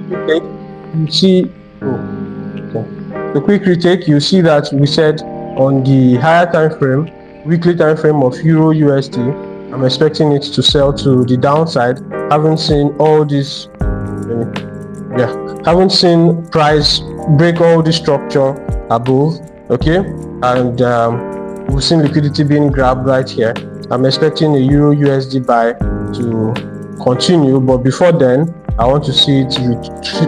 retake, you see, the quick retake, you see that we said on the higher time frame, weekly time frame of Euro USD, I'm expecting it to sell to the downside. Haven't seen all this, haven't seen price break all the structure above, okay, and we've seen liquidity being grabbed right here. I'm expecting a Euro USD buy to continue, but before then I want to see it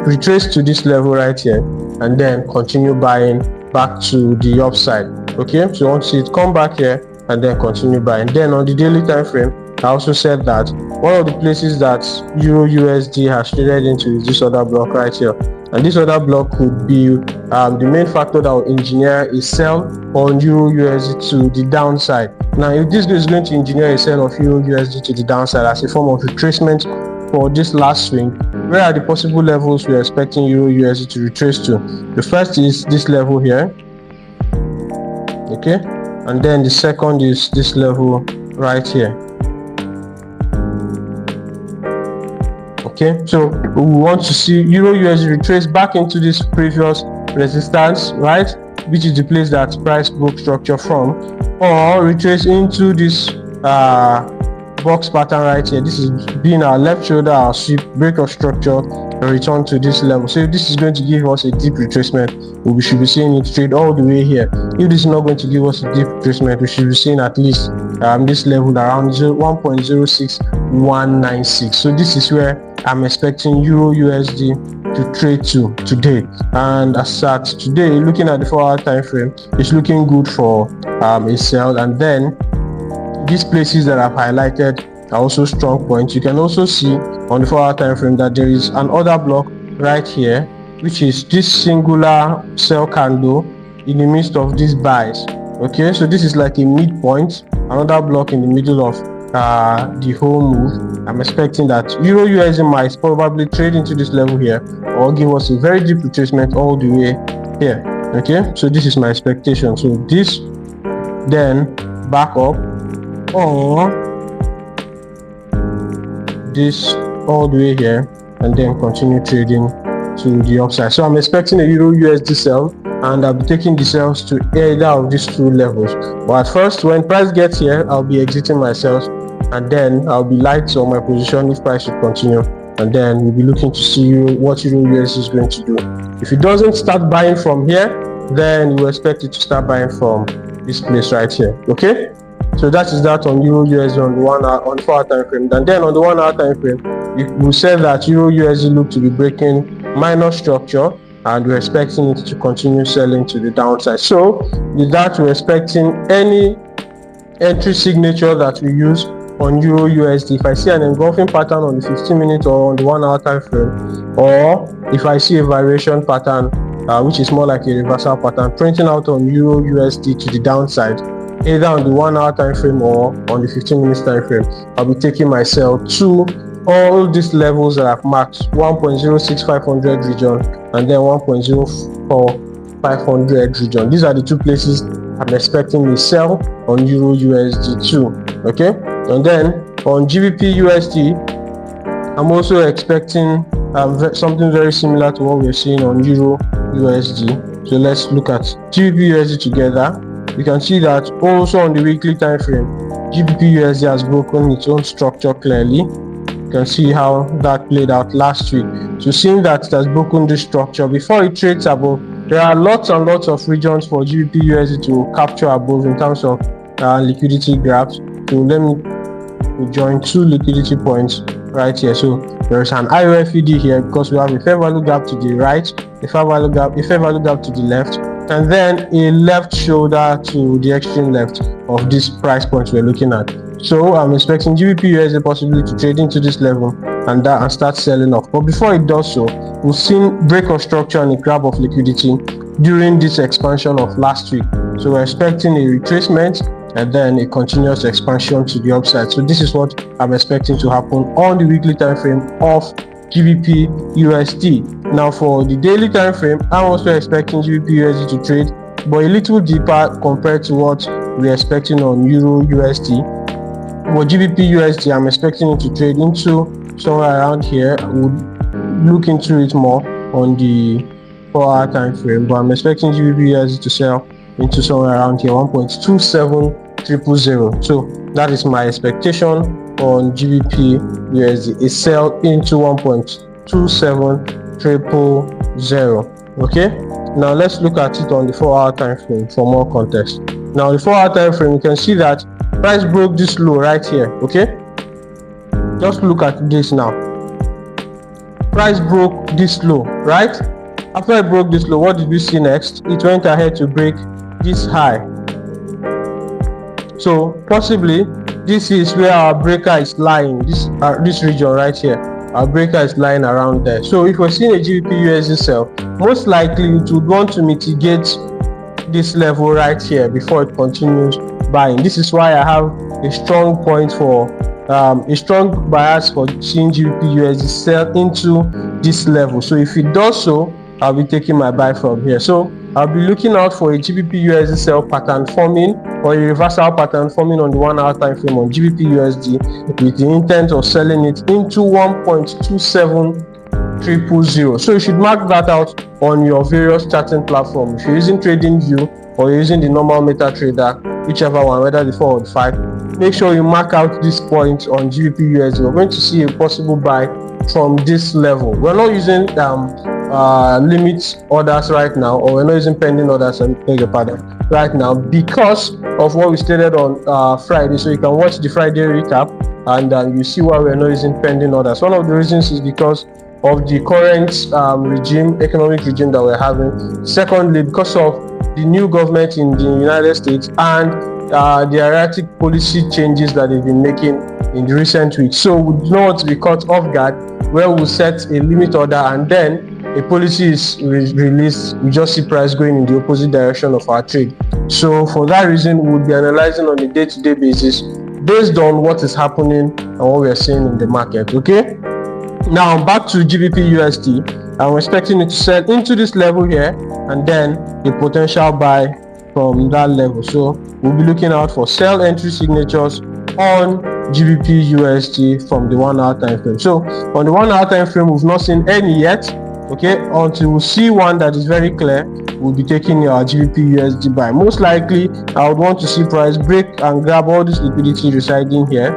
retrace to this level right here and then continue buying back to the upside. Okay, so I want to see it come back here and then continue buying. Then on the daily time frame, I also said that one of the places that Euro USD has traded into is this other block right here, and this other block could be the main factor that will engineer a sell on Euro USD to the downside. Now, if this is going to engineer a sell of Euro USD to the downside as a form of retracement for this last swing, where are the possible levels we are expecting Euro USD to retrace to? The first is this level here, okay, and then the second is this level right here. Okay, so we want to see Euro USD retrace back into this previous resistance, right, which is the place that price broke structure from, or retrace into this box pattern right here. This is being our left shoulder, our sweep, break of structure, and return to this level. So if this is going to give us a deep retracement, we should be seeing it trade all the way here. If this is not going to give us a deep retracement, we should be seeing at least this level around 1.06196. So this is where I'm expecting Euro USD to trade to today. And as at today, looking at the 4-hour time frame, it's looking good for a sell. And then these places that I've highlighted are also strong points. You can also see on the 4-hour time frame that there is another block right here, which is this singular sell candle in the midst of these buys. Okay, so this is like a midpoint, another block in the middle of the whole move. I'm expecting that Euro USD might probably trade into this level here or give us a very deep retracement all the way here. Okay, so this is my expectation. So this, then back up, or this all the way here and then continue trading to the upside. So I'm expecting a Euro USD sell, and I'll be taking the sells to either of these two levels. But at first, when price gets here, I'll be exiting my sells, and then I'll be light on my position if price should continue, and then we'll be looking to see what Euro USD is going to do. If it doesn't start buying from here, then we'll expect it to start buying from this place right here. Okay, so that is that on Euro USD on the 1 hour, on the 4-hour time frame. And then on the 1 hour time frame, we said that Euro USD looked to be breaking minor structure, and we're expecting it to continue selling to the downside. So with that, we're expecting any entry signature that we use on Euro USD. If I see an engulfing pattern on the 15-minute or on the 1 hour time frame, or if I see a variation pattern which is more like a reversal pattern printing out on Euro USD to the downside, either on the 1 hour time frame or on the 15-minute time frame, I'll be taking my sell to all these levels that I've marked: 1.06500 region and then 1.04500 region. These are the two places I'm expecting a sell on Euro USD too. Okay, and then on GBPUSD, I'm also expecting something very similar to what we're seeing on Euro USD. So let's look at GBPUSD together. You can see that also on the weekly time frame, GBPUSD has broken its own structure clearly. You can see how that played out last week. So seeing that it has broken this structure before it trades above, there are lots and lots of regions for GBPUSD to capture above in terms of liquidity grabs. So let me join two liquidity points right here. So there is an IOFED here because we have a fair value gap to the right, a fair value gap to the left, and then a left shoulder to the extreme left of this price point we're looking at. So I'm expecting GBPUSD possibly to trade into this level and start selling off. But before it does so, we've seen break of structure and a grab of liquidity during this expansion of last week. So we're expecting a retracement and then a continuous expansion to the upside. So this is what I'm expecting to happen on the weekly time frame of GBPUSD. Now for the daily time frame, I'm also expecting GBPUSD to trade, but a little deeper compared to what we're expecting on Euro USD. For GBPUSD, I'm expecting it to trade into somewhere around here. look into it more on the 4-hour time frame, but I'm expecting GBPUSD to sell into somewhere around here 1.27000. So that is my expectation on GBPUSD, a sell into 1.27000. okay, now let's look at it on the 4-hour time frame for more context. Now the 4-hour time frame, you can see that price broke this low right here. Okay, just look at this now. Price broke this low, right? After it broke this low, what did we see next? It went ahead to break this high. So possibly this is where our breaker is lying, this region right here. Our breaker is lying around there. So if we're seeing a GBPUSD sell, most likely it would want to mitigate this level right here before it continues buying. This is why I have a strong point for a strong bias for seeing GBPUSD sell into this level. So if it does so, I'll be taking my buy from here. So I'll be looking out for a GBPUSD sell pattern forming or a reversal pattern forming on the 1-hour time frame on GBPUSD with the intent of selling it into 1.27000. So you should mark that out on your various charting platforms. If you're using TradingView or you're using the normal MetaTrader, whichever one, whether the 4 or the 5, make sure you mark out this point on GBPUSD. We're going to see a possible buy from this level. We're not using limit orders right now, or we're not using pending orders right now because of what we stated on Friday. So you can watch the Friday recap and you see why we're not using pending orders. One of the reasons is because of the current economic regime that we're having. Secondly, because of the new government in the United States and the erratic policy changes that they've been making in the recent weeks. So we do not want to be caught off guard where we'll set a limit order and then a policy is released, we just see price going in the opposite direction of our trade. So for that reason, we'll be analyzing on a day-to-day basis based on what is happening and what we are seeing in the market. Okay, now back to GBPUSD. I'm expecting it to sell into this level here and then a potential buy from that level. So we'll be looking out for sell entry signatures on GBPUSD from the 1-hour time frame. So on the 1-hour time frame, we've not seen any yet. Okay, until we see one that is very clear, we'll be taking our GBPUSD buy. Most likely, I would want to see price break and grab all this liquidity residing here.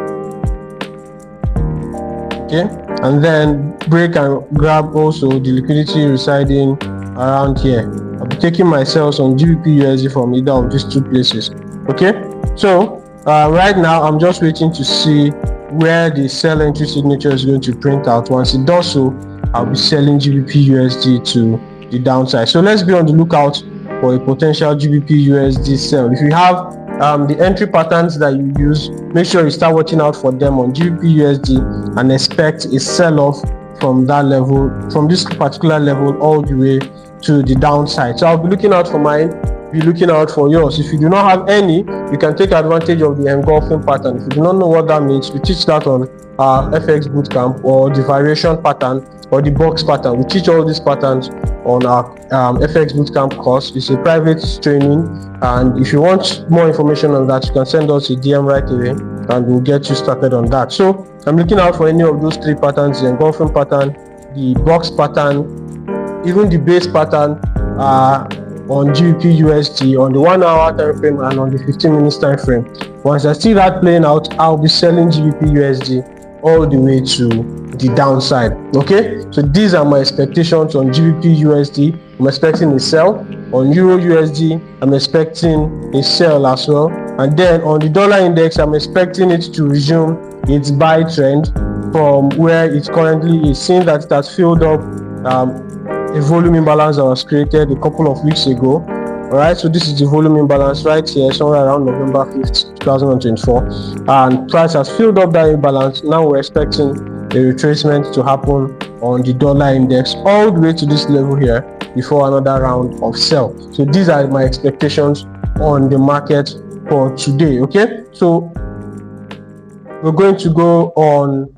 Okay, and then break and grab also the liquidity residing around here. I'll be taking my sales on GBPUSD from either of these two places. Okay, so right now I'm just waiting to see where the sell entry signature is going to print out. Once it does so, I'll be selling GBPUSD to the downside. So let's be on the lookout for a potential GBPUSD sell. If you have the entry patterns that you use, make sure you start watching out for them on GBPUSD and expect a sell-off from that level, from this particular level all the way to the downside. So I'll be looking out for mine, be looking out for yours. If you do not have any, you can take advantage of the engulfing pattern. If you do not know what that means, we teach that on our FX bootcamp, or the variation pattern or the box pattern. We teach all these patterns on our FX bootcamp course. It's a private training, and if you want more information on that, you can send us a DM right away and we'll get you started on that. So I'm looking out for any of those three patterns: the engulfing pattern, the box pattern, even the base pattern on GBPUSD on the 1-hour time frame and on the 15 minutes time frame. Once I see that playing out, I'll be selling GBPUSD all the way to the downside. Okay, so these are my expectations on GBPUSD. I'm expecting a sell. On EURUSD, I'm expecting a sell as well. And then on the dollar index, I'm expecting it to resume its buy trend from where it currently is, seeing that it has filled up a volume imbalance that was created a couple of weeks ago. Alright, so this is the volume imbalance right here, somewhere around November 5th, 2024, and price has filled up that imbalance. Now we're expecting a retracement to happen on the dollar index all the way to this level here before another round of sell. So these are my expectations on the market for today. Okay, so we're going to go on